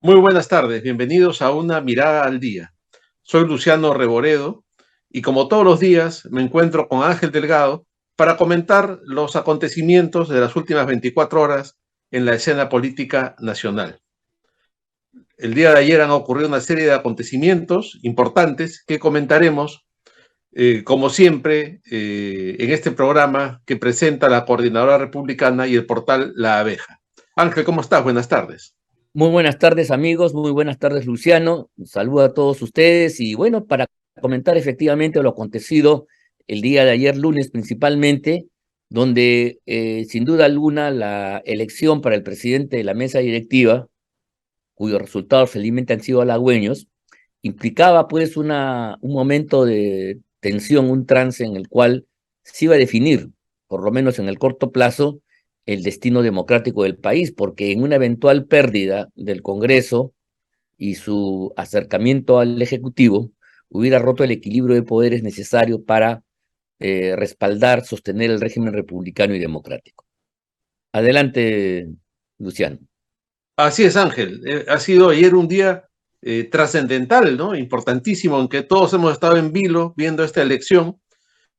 Muy buenas tardes, bienvenidos a Una Mirada al Día. Soy Luciano Reboredo y como todos los días me encuentro con Ángel Delgado para comentar los acontecimientos de las últimas 24 horas en la escena política nacional. El día de ayer han ocurrido una serie de acontecimientos importantes que comentaremos, como siempre, en este programa que presenta la Coordinadora Republicana y el portal La Abeja. Ángel, ¿cómo estás? Buenas tardes. Muy buenas tardes, amigos. Muy buenas tardes, Luciano. Un saludo a todos ustedes. Y bueno, para comentar efectivamente lo acontecido el día de ayer, lunes principalmente, donde sin duda alguna la elección para el presidente de la mesa directiva, cuyos resultados felizmente han sido halagüeños, implicaba pues un momento de tensión, un trance en el cual se iba a definir, por lo menos en el corto plazo, el destino democrático del país, porque en una eventual pérdida del Congreso y su acercamiento al Ejecutivo, hubiera roto el equilibrio de poderes necesario para respaldar, sostener el régimen republicano y democrático. Adelante, Luciano. Así es, Ángel. Ha sido ayer un día trascendental, ¿no? Importantísimo, en que todos hemos estado en vilo viendo esta elección,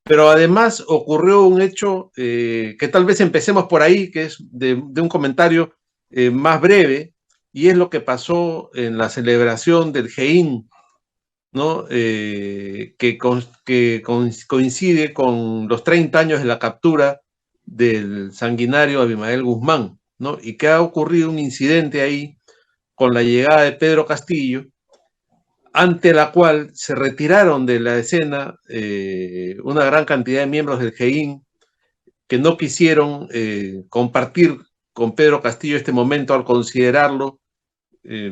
pero además ocurrió un hecho que tal vez empecemos por ahí, que es de un comentario más breve, y es lo que pasó en la celebración del GEIN, ¿no? Coincide con los 30 años de la captura del sanguinario Abimael Guzmán, ¿no? Y que ha ocurrido un incidente ahí con la llegada de Pedro Castillo, ante la cual se retiraron de la escena una gran cantidad de miembros del GEIN que no quisieron compartir con Pedro Castillo este momento al considerarlo eh,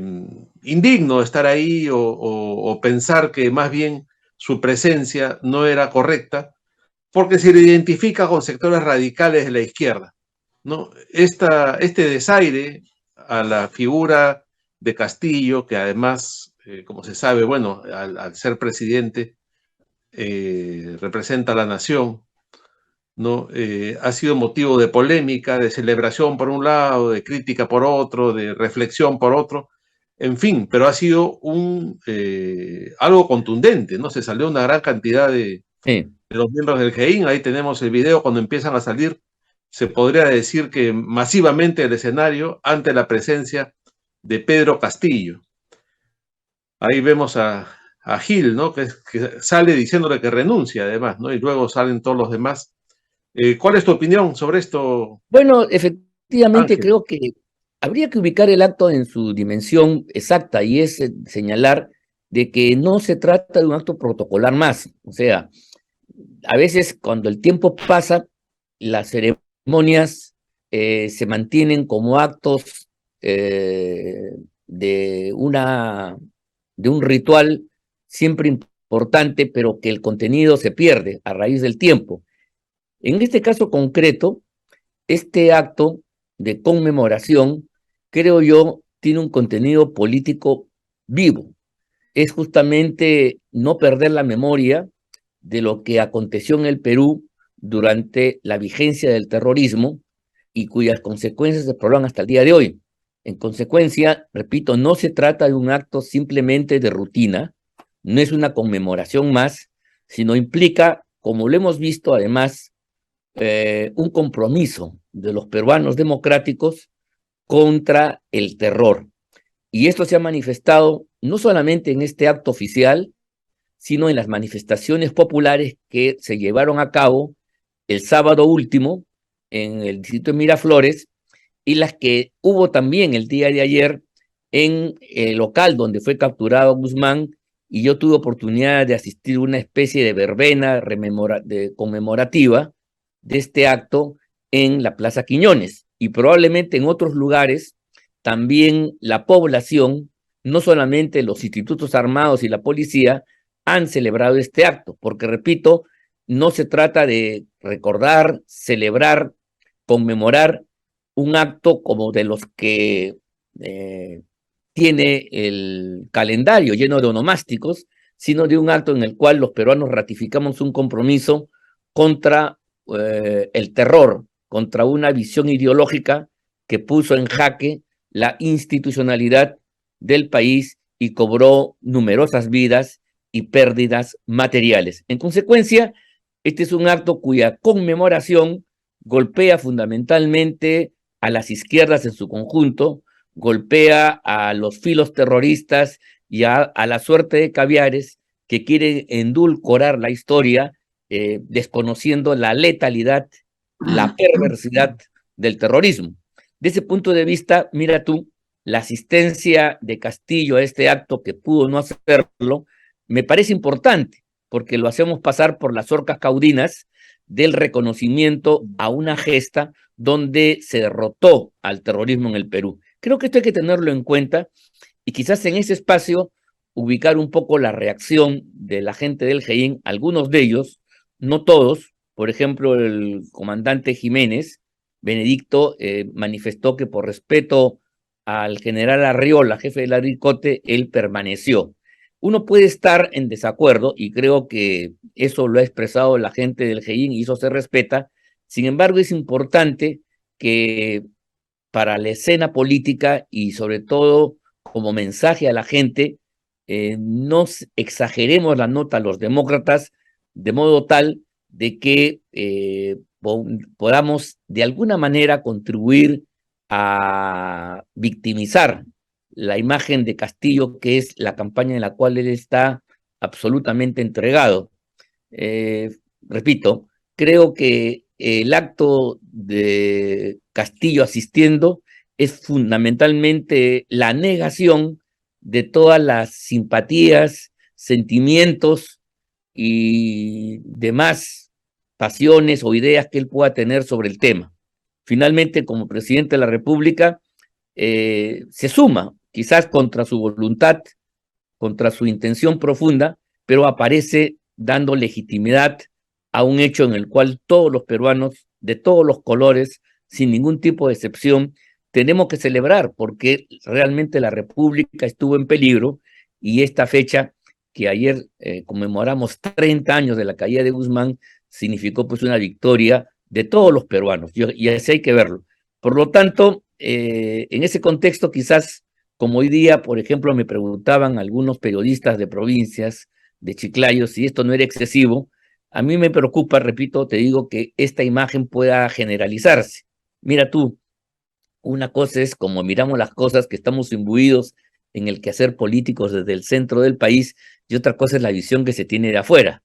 indigno de estar ahí o pensar que más bien su presencia no era correcta, porque se le identifica con sectores radicales de la izquierda, ¿no? Este desaire a la figura de Castillo, que además, como se sabe, bueno, al ser presidente, representa a la nación, ¿no? Ha sido motivo de polémica, de celebración por un lado, de crítica por otro, de reflexión por otro, en fin, pero ha sido algo contundente, ¿no? Se salió una gran cantidad Sí. de los miembros del GEIN, ahí tenemos el video cuando empiezan a salir, se podría decir que masivamente el escenario ante la presencia de Pedro Castillo. Ahí vemos a Gil, ¿no? Que sale diciéndole que renuncia además, ¿no? Y luego salen todos los demás. ¿Cuál es tu opinión sobre esto, Bueno, efectivamente Ángel? creo que habría que ubicar el acto en su dimensión exacta y es señalar de que no se trata de un acto protocolar más. O sea, a veces cuando el tiempo pasa, las ceremonias se mantienen como actos eh, de de un ritual siempre importante, pero que el contenido se pierde a raíz del tiempo. En este caso concreto, este acto de conmemoración, creo yo, tiene un contenido político vivo. Es justamente no perder la memoria de lo que aconteció en el Perú durante la vigencia del terrorismo y cuyas consecuencias se prolongan hasta el día de hoy. En consecuencia, repito, no se trata de un acto simplemente de rutina, no es una conmemoración más, sino implica, como lo hemos visto además, un compromiso de los peruanos democráticos contra el terror. Y esto se ha manifestado no solamente en este acto oficial, sino en las manifestaciones populares que se llevaron a cabo el sábado último en el distrito de Miraflores y las que hubo también el día de ayer en el local donde fue capturado Guzmán, y yo tuve oportunidad de asistir a una especie de verbena conmemorativa de este acto en la Plaza Quiñones, y probablemente en otros lugares también la población, no solamente los institutos armados y la policía, han celebrado este acto, porque repito, no se trata de recordar, celebrar, conmemorar un acto como de los que tiene el calendario lleno de onomásticos, sino de un acto en el cual los peruanos ratificamos un compromiso contra el terror, contra una visión ideológica que puso en jaque la institucionalidad del país y cobró numerosas vidas y pérdidas materiales. En consecuencia, este es un acto cuya conmemoración golpea fundamentalmente a las izquierdas en su conjunto, golpea a los filos terroristas y a la suerte de caviares que quieren endulcorar la historia, desconociendo la letalidad, la perversidad del terrorismo. De ese punto de vista, mira tú, la asistencia de Castillo a este acto, que pudo no hacerlo, me parece importante, porque lo hacemos pasar por las orcas caudinas del reconocimiento a una gesta donde se derrotó al terrorismo en el Perú. Creo que esto hay que tenerlo en cuenta y quizás en ese espacio ubicar un poco la reacción de la gente del GEIN, algunos de ellos, no todos. Por ejemplo, el comandante Jiménez, Benedicto, manifestó que por respeto al general Arriola, jefe del Aricote, él permaneció. Uno puede estar en desacuerdo, y creo que eso lo ha expresado la gente del GEIN y eso se respeta. Sin embargo, es importante que para la escena política y sobre todo como mensaje a la gente, no exageremos la nota a los demócratas de modo tal de que podamos de alguna manera contribuir a victimizar la imagen de Castillo, que es la campaña en la cual él está absolutamente entregado. Repito, creo que el acto de Castillo asistiendo es fundamentalmente la negación de todas las simpatías, sentimientos y demás pasiones o ideas que él pueda tener sobre el tema. Finalmente, como presidente de la República, se suma, quizás contra su voluntad, contra su intención profunda, pero aparece dando legitimidad a un hecho en el cual todos los peruanos, de todos los colores, sin ningún tipo de excepción, tenemos que celebrar, porque realmente la República estuvo en peligro y esta fecha que ayer conmemoramos 30 años de la caída de Guzmán, significó pues una victoria de todos los peruanos, y así hay que verlo. Por lo tanto, en ese contexto quizás, como hoy día, por ejemplo, me preguntaban algunos periodistas de provincias, de Chiclayo, si esto no era excesivo, a mí me preocupa, repito, te digo, que esta imagen pueda generalizarse. Mira tú, una cosa es como miramos las cosas, que estamos imbuidos en el quehacer políticos desde el centro del país, y otra cosa es la visión que se tiene de afuera,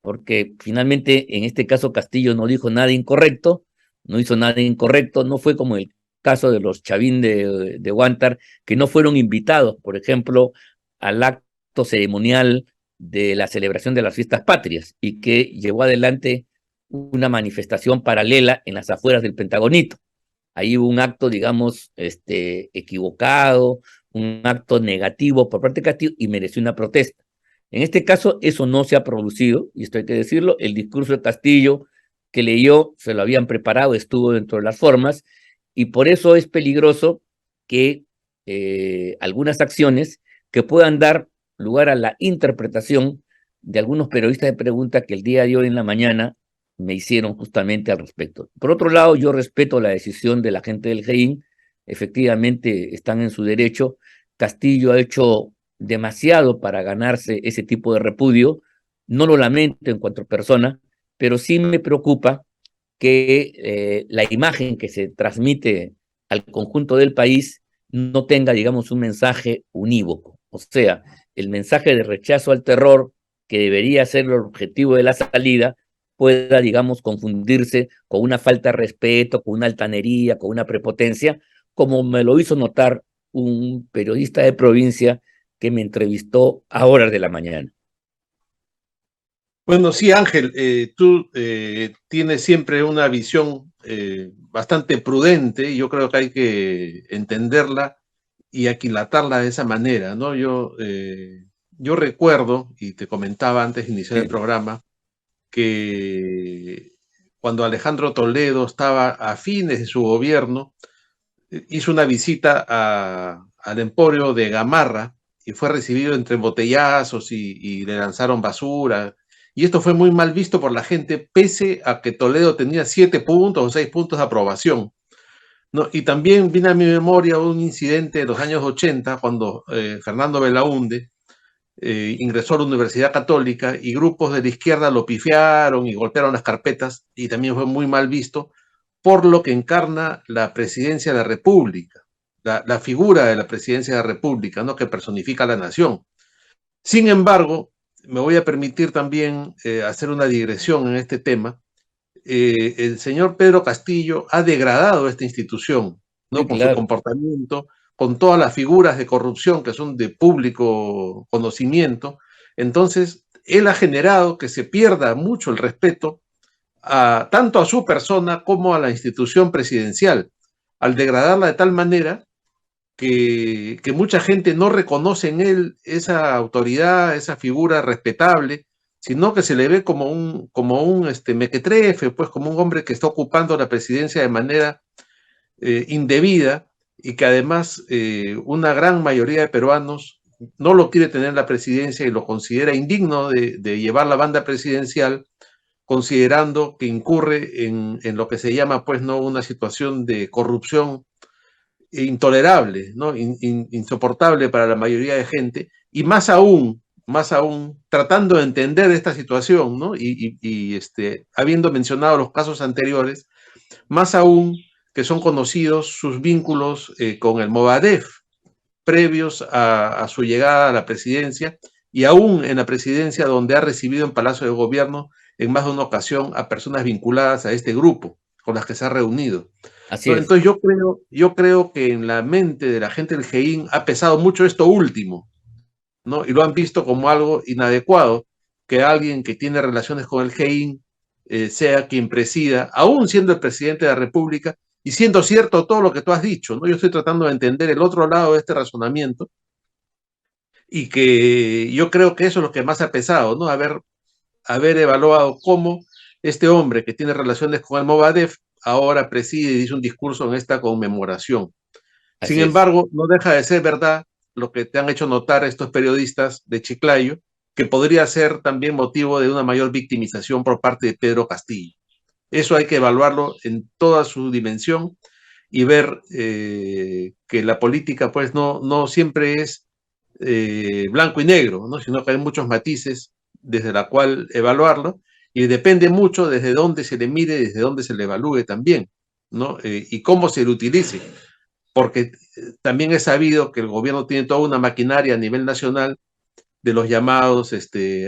porque finalmente en este caso Castillo no dijo nada incorrecto, no hizo nada incorrecto, no fue como el caso de los Chavín de Huántar, que no fueron invitados, por ejemplo, al acto ceremonial de la celebración de las fiestas patrias y que llevó adelante una manifestación paralela en las afueras del Pentagonito. Ahí hubo un acto, digamos, equivocado, un acto negativo por parte de Castillo y mereció una protesta. En este caso, eso no se ha producido, y esto hay que decirlo. El discurso de Castillo que leyó, se lo habían preparado, estuvo dentro de las formas, y por eso es peligroso que algunas acciones que puedan dar lugar a la interpretación de algunos periodistas de pregunta que el día de hoy en la mañana me hicieron justamente al respecto. Por otro lado, yo respeto la decisión de la gente del GEIN, efectivamente están en su derecho. Castillo ha hecho demasiado para ganarse ese tipo de repudio, no lo lamento en cuanto a persona, pero sí me preocupa que la imagen que se transmite al conjunto del país no tenga, digamos, un mensaje unívoco. O sea, el mensaje de rechazo al terror, que debería ser el objetivo de la salida, pueda, digamos, confundirse con una falta de respeto, con una altanería, con una prepotencia, como me lo hizo notar un periodista de provincia que me entrevistó a horas de la mañana. Bueno, sí, Ángel, tú tienes siempre una visión bastante prudente y yo creo que hay que entenderla y aquilatarla de esa manera, ¿no? Yo recuerdo, y te comentaba antes de iniciar el programa, que cuando Alejandro Toledo estaba a fines de su gobierno, hizo una visita al emporio de Gamarra y fue recibido entre botellazos y le lanzaron basura. Y esto fue muy mal visto por la gente, pese a que Toledo tenía 7 puntos o 6 puntos de aprobación. ¿no? Y también viene a mi memoria un incidente de los años 80, cuando Fernando Belaúnde ingresó a la Universidad Católica y grupos de la izquierda lo pifiaron y golpearon las carpetas y también fue muy mal visto por lo que encarna la presidencia de la República, la figura de la presidencia de la República, ¿no? Que personifica a la nación. Sin embargo, me voy a permitir también hacer una digresión en este tema. El señor Pedro Castillo ha degradado esta institución, Sí, ¿no? Con su claro. comportamiento, con todas las figuras de corrupción que son de público conocimiento. Entonces, él ha generado que se pierda mucho el respeto tanto a su persona como a la institución presidencial, al degradarla de tal manera que mucha gente no reconoce en él esa autoridad, esa figura respetable, sino que se le ve como un mequetrefe, pues como un hombre que está ocupando la presidencia de manera indebida y que además una gran mayoría de peruanos no lo quiere tener en la presidencia y lo considera indigno de llevar la banda presidencial, considerando que incurre en lo que se llama, pues, ¿no? Una situación de corrupción intolerable, ¿no? Insoportable para la mayoría de gente, y más aún, tratando de entender esta situación, ¿no? Habiendo mencionado los casos anteriores, más aún que son conocidos sus vínculos con el Movadef, previos a su llegada a la presidencia, y aún en la presidencia donde ha recibido en Palacio de Gobierno en más de una ocasión a personas vinculadas a este grupo con las que se ha reunido. Así ¿No? es. Entonces yo creo que en la mente de la gente del GEIN ha pesado mucho esto último, ¿no? Y lo han visto como algo inadecuado, que alguien que tiene relaciones con el GEIN sea quien presida, aún siendo el presidente de la República, y siendo cierto todo lo que tú has dicho, ¿no? Yo estoy tratando de entender el otro lado de este razonamiento, y que yo creo que eso es lo que más ha pesado, ¿no? Haber evaluado cómo este hombre que tiene relaciones con el Movadef ahora preside y dice un discurso en esta conmemoración. Sin Así es. embargo, no deja de ser verdad lo que te han hecho notar estos periodistas de Chiclayo, que podría ser también motivo de una mayor victimización por parte de Pedro Castillo. Eso hay que evaluarlo en toda su dimensión y ver que la política pues no siempre es blanco y negro, ¿no? Sino que hay muchos matices desde la cual evaluarlo y depende mucho desde dónde se le mire, desde dónde se le evalúe también, ¿no? Y cómo se le utilice, porque también es sabido que el gobierno tiene toda una maquinaria a nivel nacional de los llamados,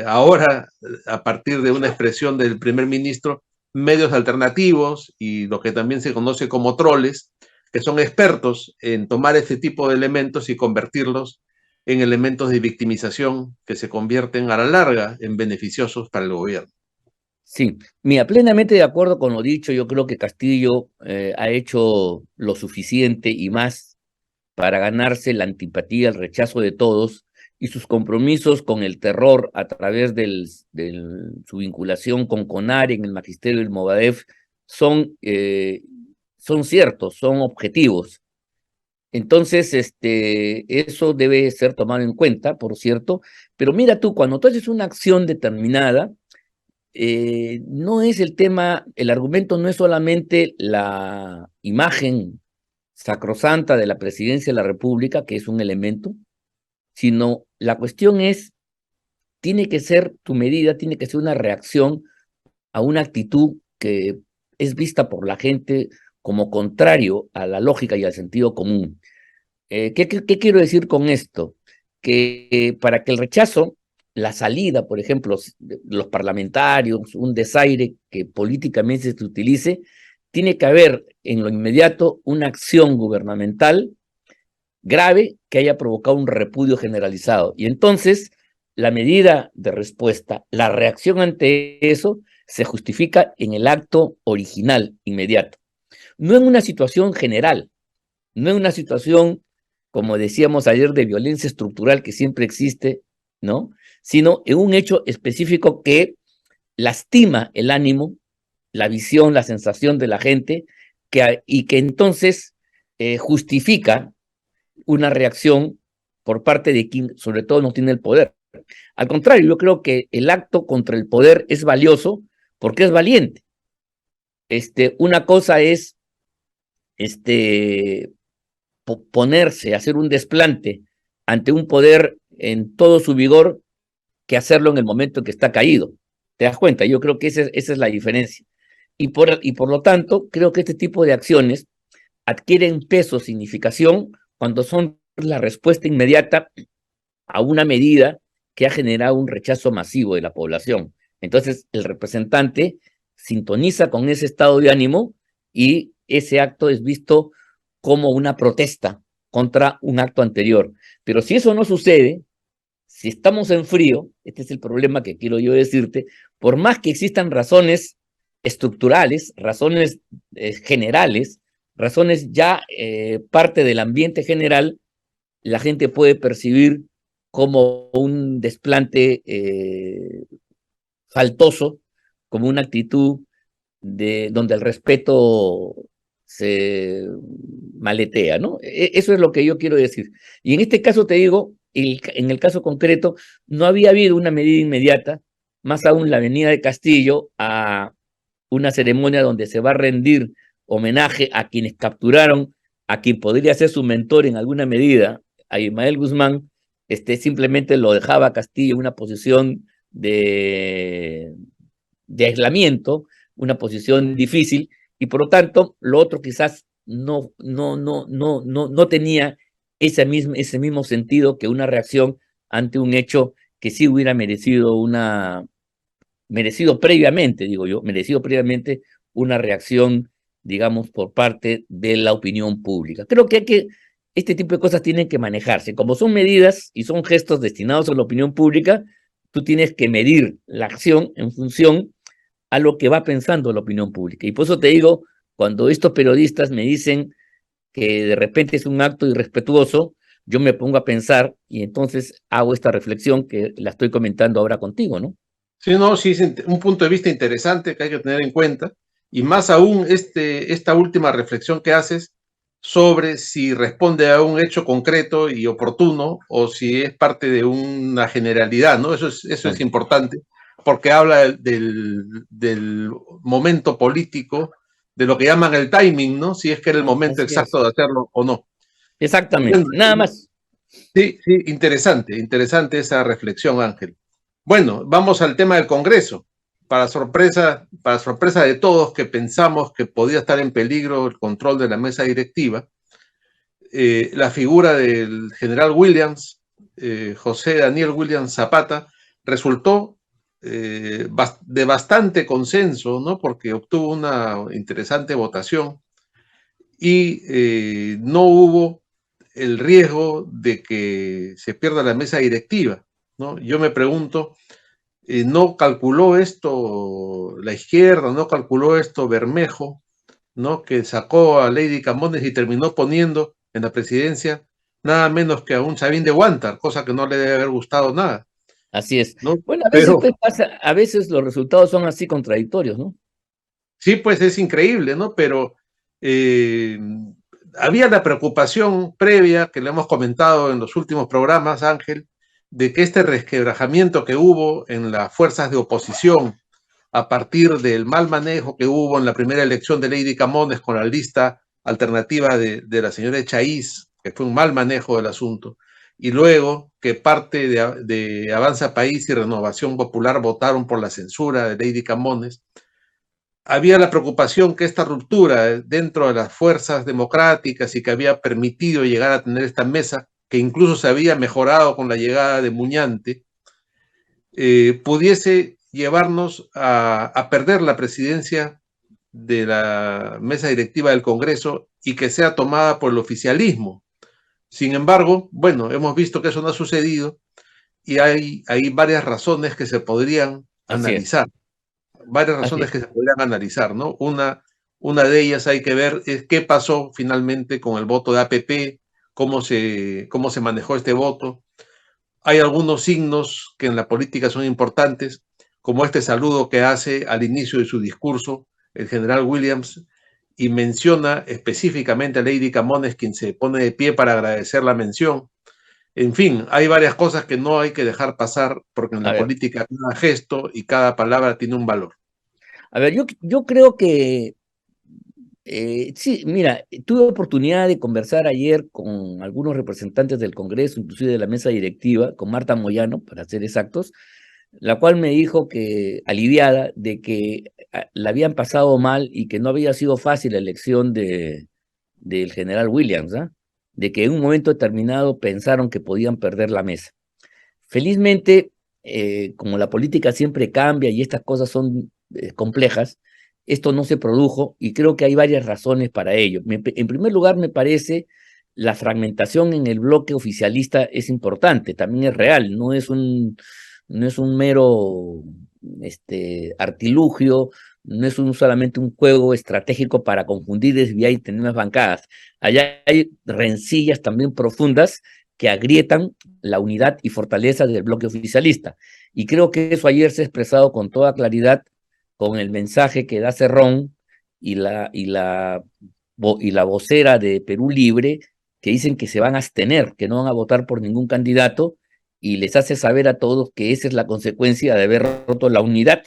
ahora, a partir de una expresión del primer ministro, medios alternativos y lo que también se conoce como troles, que son expertos en tomar este tipo de elementos y convertirlos en elementos de victimización que se convierten a la larga en beneficiosos para el gobierno. Sí, mira, plenamente de acuerdo con lo dicho. Yo creo que Castillo ha hecho lo suficiente y más para ganarse la antipatía, el rechazo de todos y sus compromisos con el terror a través de su vinculación con CONARE en el magisterio del Movadef son ciertos, son objetivos. Entonces, eso debe ser tomado en cuenta, por cierto, pero mira tú, cuando tú haces una acción determinada, no es el tema, el argumento no es solamente la imagen sacrosanta de la presidencia de la República, que es un elemento, sino la cuestión es, tiene que ser tu medida, tiene que ser una reacción a una actitud que es vista por la gente como contrario a la lógica y al sentido común. ¿Qué quiero decir con esto? Que para que el rechazo, la salida, por ejemplo, de los parlamentarios, un desaire que políticamente se utilice, tiene que haber en lo inmediato una acción gubernamental grave que haya provocado un repudio generalizado. Y entonces la medida de respuesta, la reacción ante eso, se justifica en el acto original, inmediato. No en una situación general, no en una situación, como decíamos ayer, de violencia estructural que siempre existe, ¿no? Sino en un hecho específico que lastima el ánimo, la visión, la sensación de la gente, y que entonces justifica una reacción por parte de quien sobre todo no tiene el poder. Al contrario, yo creo que el acto contra el poder es valioso porque es valiente. Una cosa es ponerse, hacer un desplante ante un poder en todo su vigor que hacerlo en el momento en que está caído. ¿Te das cuenta? Yo creo que esa es la diferencia. Y por lo tanto, creo que este tipo de acciones adquieren peso, significación, cuando son la respuesta inmediata a una medida que ha generado un rechazo masivo de la población. Entonces, el representante sintoniza con ese estado de ánimo y ese acto es visto como una protesta contra un acto anterior. Pero si eso no sucede, si estamos en frío, este es el problema que quiero yo decirte, por más que existan razones estructurales, razones generales, razones ya parte del ambiente general, la gente puede percibir como un desplante faltoso, como una actitud donde el respeto se maletea, ¿no? Eso es lo que yo quiero decir. Y en este caso te digo, en el caso concreto, no había habido una medida inmediata, más aún la venida de Castillo a una ceremonia donde se va a rendir homenaje a quienes capturaron a quien podría ser su mentor en alguna medida, a Ismael Guzmán, simplemente lo dejaba a Castillo en una posición de aislamiento, una posición difícil, y por lo tanto, lo otro quizás no tenía ese mismo sentido que una reacción ante un hecho que sí hubiera merecido previamente, digo yo, merecido previamente una reacción, digamos, por parte de la opinión pública. Creo que este tipo de cosas tienen que manejarse. Como son medidas y son gestos destinados a la opinión pública, tú tienes que medir la acción en función a lo que va pensando la opinión pública. Y por eso te digo, cuando estos periodistas me dicen que de repente es un acto irrespetuoso, yo me pongo a pensar y entonces hago esta reflexión que la estoy comentando ahora contigo, ¿no? Sí, no, sí, es un punto de vista interesante que hay que tener en cuenta, y más aún esta última reflexión que haces sobre si responde a un hecho concreto y oportuno o si es parte de una generalidad, ¿no? Eso es importante, porque habla del momento político, de lo que llaman el timing, ¿no? Si es que era el momento Así es. exacto de hacerlo o no. Exactamente, Bueno, nada más. sí, sí, interesante esa reflexión, Ángel. Bueno, vamos al tema del Congreso. Para sorpresa de todos que pensamos que podía estar en peligro el control de la mesa directiva, la figura del general Williams, José Daniel Williams Zapata, resultó de bastante consenso, ¿no? Porque obtuvo una interesante votación y no hubo el riesgo de que se pierda la mesa directiva, ¿no? Yo me pregunto, ¿no calculó esto la izquierda, no calculó esto Bermejo, ¿no? Que sacó a Lady Camones y terminó poniendo en la presidencia nada menos que a un Chavín de Huántar, cosa que no le debe haber gustado nada, Así es. ¿no? Bueno, a veces Pero pues, pasa, a veces los resultados son así contradictorios, ¿no? sí, pues es increíble, ¿no? Pero eh, había la preocupación previa, que le hemos comentado en los últimos programas, Ángel, de que este resquebrajamiento que hubo en las fuerzas de oposición a partir del mal manejo que hubo en la primera elección de Lady Camones con la lista alternativa de la señora Echaíz, que fue un mal manejo del asunto, y luego que parte de Avanza País y Renovación Popular votaron por la censura de Lady Camones, había la preocupación que esta ruptura dentro de las fuerzas democráticas y que había permitido llegar a tener esta mesa, que incluso se había mejorado con la llegada de Muñante, pudiese llevarnos a perder la presidencia de la mesa directiva del Congreso y que sea tomada por el oficialismo. Sin embargo, bueno, hemos visto que eso no ha sucedido y hay varias razones que se podrían Así es, analizar, varias así razones es. que se podrían analizar, ¿no? Una de ellas hay que ver es qué pasó finalmente con el voto de APP, cómo se manejó este voto. Hay algunos signos que en la política son importantes, como este saludo que hace al inicio de su discurso el general Williams y menciona específicamente a Lady Camones, quien se pone de pie para agradecer la mención. En fin, hay varias cosas que no hay que dejar pasar porque en A la ver, política cada gesto y cada palabra tiene un valor. yo creo que Sí, mira, tuve oportunidad de conversar ayer con algunos representantes del Congreso, inclusive de la mesa directiva, con Marta Moyano, para ser exactos, la cual me dijo que, aliviada, de que la habían pasado mal y que no había sido fácil la elección del general Williams, ¿ah? De que en un momento determinado pensaron que podían perder la mesa. Felizmente, como la política siempre cambia y estas cosas son complejas, esto no se produjo y creo que hay varias razones para ello. En primer lugar, me parece la fragmentación en el bloque oficialista es importante, también es real, no es un mero artilugio, no es solamente un juego estratégico para confundir, desviar y tener más bancadas. Allá hay rencillas también profundas que agrietan la unidad y fortaleza del bloque oficialista. Y creo que eso ayer se ha expresado con toda claridad con el mensaje que da Cerrón y la vocera de Perú Libre, que dicen que se van a abstener, que no van a votar por ningún candidato, y les hace saber a todos que esa es la consecuencia de haber roto la unidad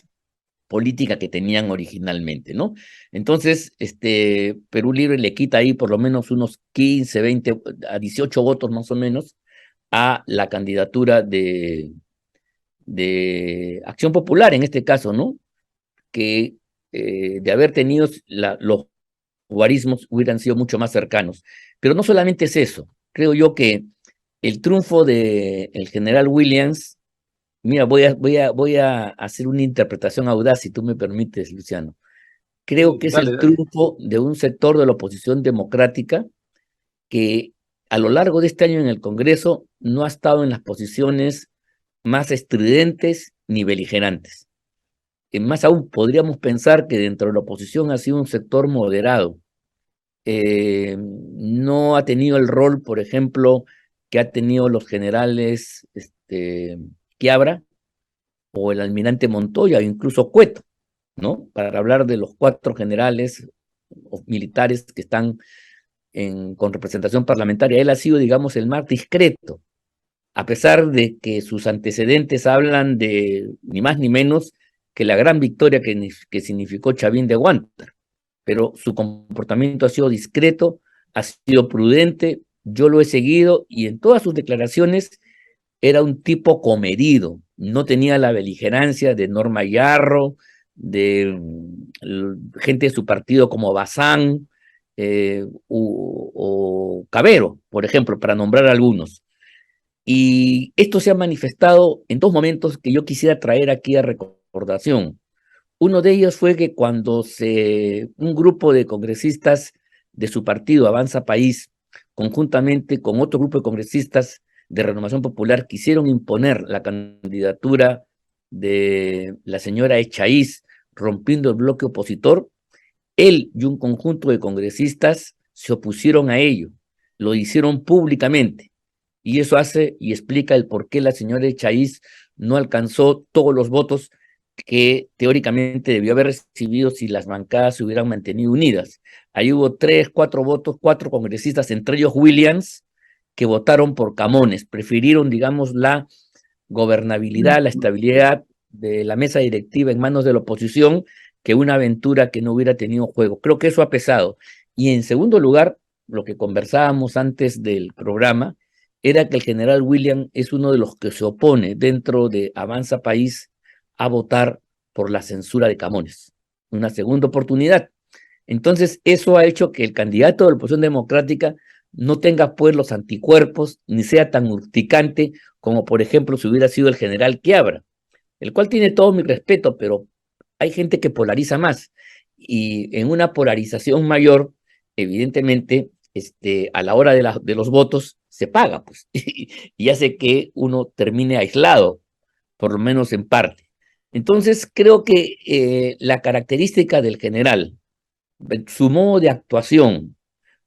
política que tenían originalmente, ¿no? Entonces, Perú Libre le quita ahí por lo menos unos 15, 20, a 18 votos más o menos a la candidatura de Acción Popular, en este caso, ¿no? Que de haber tenido los guarismos hubieran sido mucho más cercanos. Pero no solamente es eso, creo yo que el triunfo del general Williams, mira, voy a hacer una interpretación audaz, si tú me permites, Luciano. Creo Sí, que es dale, el dale. triunfo de un sector de la oposición democrática que a lo largo de este año en el Congreso no ha estado en las posiciones más estridentes ni beligerantes. Más aún, podríamos pensar que dentro de la oposición ha sido un sector moderado. No ha tenido el rol, por ejemplo, que ha tenido los generales Quiabra o el almirante Montoya, o incluso Cueto, ¿no? Para hablar de los 4 generales militares que están con representación parlamentaria. Él ha sido, digamos, el más discreto, a pesar de que sus antecedentes hablan de ni más ni menos que la gran victoria que significó Chavín de Guántar. Pero su comportamiento ha sido discreto, ha sido prudente, yo lo he seguido y en todas sus declaraciones era un tipo comedido, no tenía la beligerancia de Norma Yarro, de gente de su partido como Bazán o Cabero, por ejemplo, para nombrar algunos. Y esto se ha manifestado en 2 momentos que yo quisiera traer aquí a recordación. Uno de ellos fue que cuando un grupo de congresistas de su partido, Avanza País, conjuntamente con otro grupo de congresistas de Renovación Popular, quisieron imponer la candidatura de la señora Echaíz, rompiendo el bloque opositor, él y un conjunto de congresistas se opusieron a ello, lo hicieron públicamente, y eso hace y explica el por qué la señora Echaíz no alcanzó todos los votos que teóricamente debió haber recibido si las bancadas se hubieran mantenido unidas. Ahí hubo 3, 4 votos, 4 congresistas, entre ellos Williams, que votaron por Camones, prefirieron, digamos, la gobernabilidad, la estabilidad de la mesa directiva en manos de la oposición que una aventura que no hubiera tenido juego. Creo que eso ha pesado. Y en segundo lugar, lo que conversábamos antes del programa, era que el general William es uno de los que se opone dentro de Avanza País a votar por la censura de Camones. Una segunda oportunidad. Entonces, eso ha hecho que el candidato de la oposición democrática no tenga pues los anticuerpos, ni sea tan urticante como, por ejemplo, si hubiera sido el general Quiabra, el cual tiene todo mi respeto, pero hay gente que polariza más. Y en una polarización mayor, evidentemente, a la hora de los votos, se paga, pues, y hace que uno termine aislado, por lo menos en parte. Entonces, creo que la característica del general, su modo de actuación,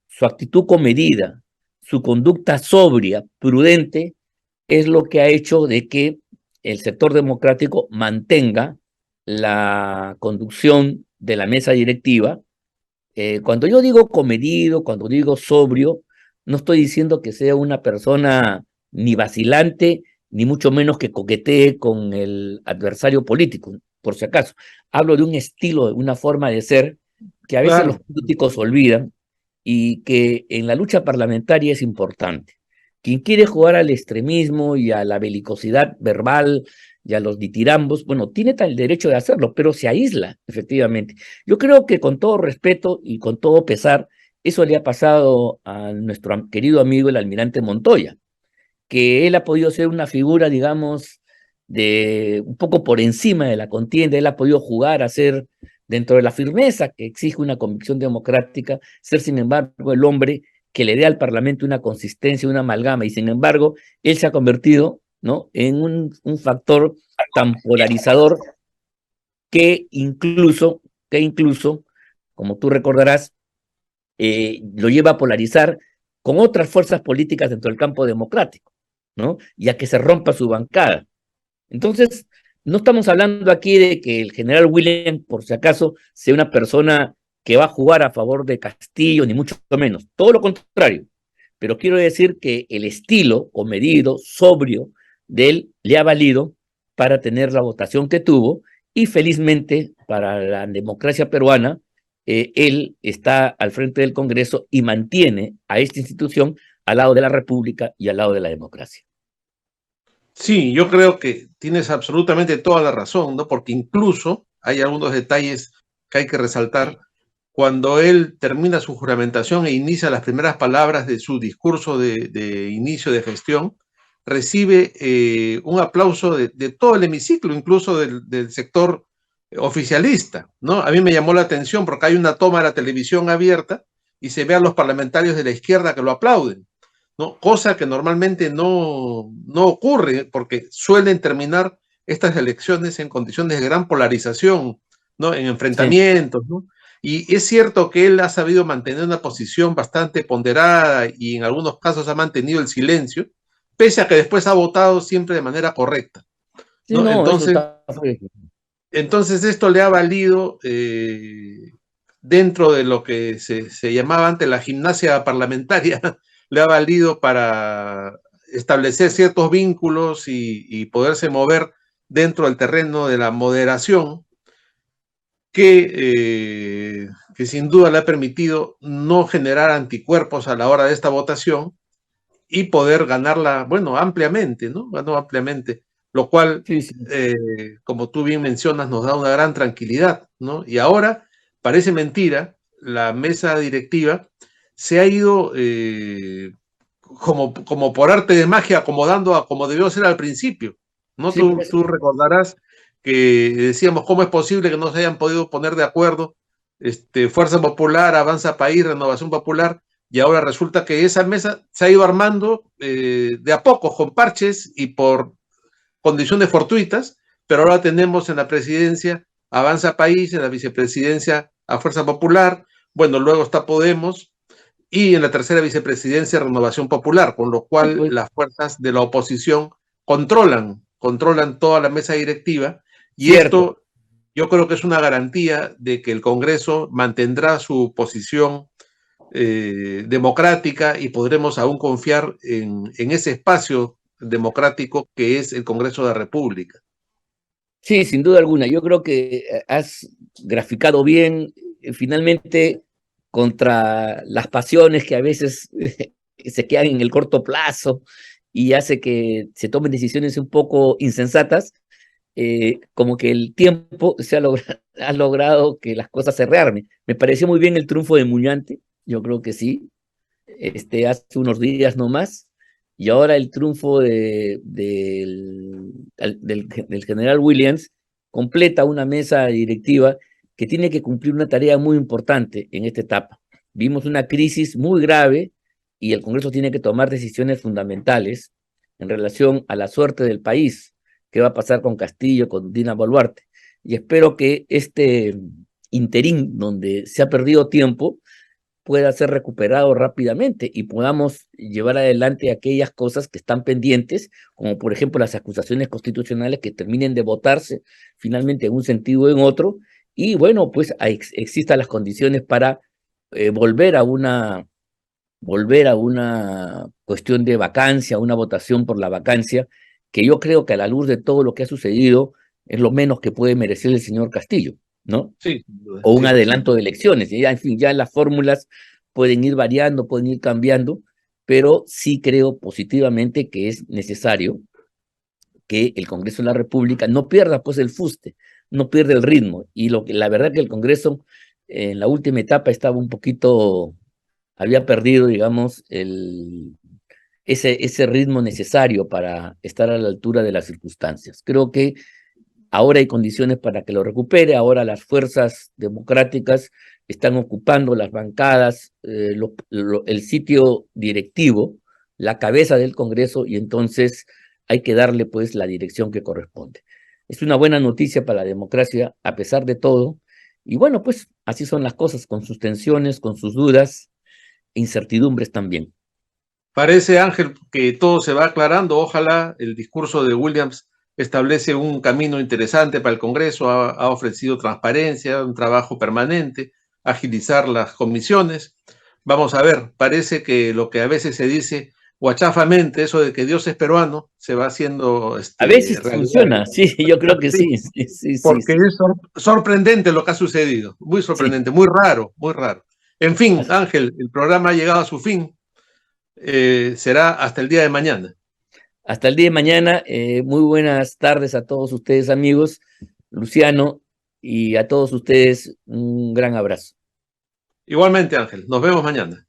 su actitud comedida, su conducta sobria, prudente, es lo que ha hecho de que el sector democrático mantenga la conducción de la mesa directiva. Cuando yo digo comedido, cuando digo sobrio, no estoy diciendo que sea una persona ni vacilante, ni mucho menos que coquetee con el adversario político, por si acaso. Hablo de un estilo, de una forma de ser que a veces los Claro. políticos olvidan y que en la lucha parlamentaria es importante. Quien quiere jugar al extremismo y a la belicosidad verbal y a los ditirambos, bueno, tiene tal derecho de hacerlo, pero se aísla, efectivamente. Yo creo que con todo respeto y con todo pesar, eso le ha pasado a nuestro querido amigo el almirante Montoya, que él ha podido ser una figura, digamos, de un poco por encima de la contienda, él ha podido jugar a ser, dentro de la firmeza que exige una convicción democrática, ser sin embargo el hombre que le dé al Parlamento una consistencia, una amalgama, y sin embargo él se ha convertido, ¿no?, en un factor tan polarizador que incluso, como tú recordarás, lo lleva a polarizar con otras fuerzas políticas dentro del campo democrático, ¿no? Y a que se rompa su bancada. Entonces, no estamos hablando aquí de que el general William, por si acaso, sea una persona que va a jugar a favor de Castillo, ni mucho menos. Todo lo contrario. Pero quiero decir que el estilo comedido, sobrio de él le ha valido para tener la votación que tuvo y felizmente para la democracia peruana, él está al frente del Congreso y mantiene a esta institución al lado de la República y al lado de la democracia. Sí, yo creo que tienes absolutamente toda la razón, ¿no? Porque incluso hay algunos detalles que hay que resaltar. Cuando él termina su juramentación e inicia las primeras palabras de su discurso de inicio de gestión, recibe un aplauso de todo el hemiciclo, incluso del sector oficialista, ¿no? A mí me llamó la atención porque hay una toma de la televisión abierta y se ve a los parlamentarios de la izquierda que lo aplauden, ¿no? Cosa que normalmente no ocurre porque suelen terminar estas elecciones en condiciones de gran polarización, ¿no? En Sí, enfrentamientos, ¿no? Y es cierto que él ha sabido mantener una posición bastante ponderada y en algunos casos ha mantenido el silencio, pese a que después ha votado siempre de manera correcta, sí, ¿no? no, eso Entonces, está. entonces esto le ha valido dentro de lo que se llamaba antes la gimnasia parlamentaria, le ha valido para establecer ciertos vínculos y poderse mover dentro del terreno de la moderación que sin duda le ha permitido no generar anticuerpos a la hora de esta votación y poder ganarla, bueno, ampliamente, ¿no? Ganó ampliamente, lo cual, Sí, sí. como tú bien mencionas, nos da una gran tranquilidad, ¿no? Y ahora, parece mentira, la mesa directiva se ha ido como por arte de magia acomodando a como debió ser al principio, ¿no? Sí, pues, Tú recordarás que decíamos cómo es posible que no se hayan podido poner de acuerdo Fuerza Popular, Avanza País, Renovación Popular, y ahora resulta que esa mesa se ha ido armando de a poco, con parches y por condiciones fortuitas, pero ahora tenemos en la presidencia Avanza País, en la vicepresidencia a Fuerza Popular, bueno, luego está Podemos, y en la tercera vicepresidencia Renovación Popular, con lo sí, cual pues, las fuerzas de la oposición controlan toda la mesa directiva, y cierto. esto yo creo que es una garantía de que el Congreso mantendrá su posición democrática y podremos aún confiar en ese espacio democrático que es el Congreso de la República. Sí, sin duda alguna. Yo creo que has graficado bien, finalmente, contra las pasiones que a veces se quedan en el corto plazo y hace que se tomen decisiones un poco insensatas, como que el tiempo ha logrado que las cosas se rearmen. Me pareció muy bien el triunfo de Muñante, yo creo que sí, hace unos días nomás, y ahora el triunfo del general Williams completa una mesa directiva que tiene que cumplir una tarea muy importante en esta etapa. Vimos una crisis muy grave y el Congreso tiene que tomar decisiones fundamentales en relación a la suerte del país, qué va a pasar con Castillo, con Dina Boluarte. Y espero que este interín donde se ha perdido tiempo pueda ser recuperado rápidamente y podamos llevar adelante aquellas cosas que están pendientes, como por ejemplo las acusaciones constitucionales que terminen de votarse finalmente en un sentido o en otro, y bueno, pues existan las condiciones para volver a una cuestión de vacancia, una votación por la vacancia, que yo creo que a la luz de todo lo que ha sucedido es lo menos que puede merecer el señor Castillo. ¿no? Sí, O un sí. adelanto de elecciones. Y ya, en fin, ya las fórmulas pueden ir variando, pueden ir cambiando, pero sí creo positivamente que es necesario que el Congreso de la República no pierda pues el fuste, no pierda el ritmo. Y la verdad que el Congreso en la última etapa estaba un poquito, había perdido, digamos, ese ritmo necesario para estar a la altura de las circunstancias. Creo que ahora hay condiciones para que lo recupere, ahora las fuerzas democráticas están ocupando las bancadas, el sitio directivo, la cabeza del Congreso, y entonces hay que darle pues la dirección que corresponde. Es una buena noticia para la democracia a pesar de todo, y bueno, pues así son las cosas, con sus tensiones, con sus dudas, e incertidumbres también. Parece, Ángel, que todo se va aclarando. Ojalá el discurso de Williams establece un camino interesante para el Congreso, ha ofrecido transparencia, un trabajo permanente, agilizar las comisiones. Vamos a ver, parece que lo que a veces se dice guachafamente, eso de que Dios es peruano, se va haciendo A veces realidad. funciona, sí, yo creo que Sí, sí, sí, sí, sí, porque sí. es sorprendente lo que ha sucedido, muy Sí. sorprendente, muy raro, muy raro. En fin, Ángel, el programa ha llegado a su fin. Será hasta el día de mañana. Hasta el día de mañana, muy buenas tardes a todos ustedes, amigos, Luciano, y a todos ustedes un gran abrazo. Igualmente, Ángel, nos vemos mañana.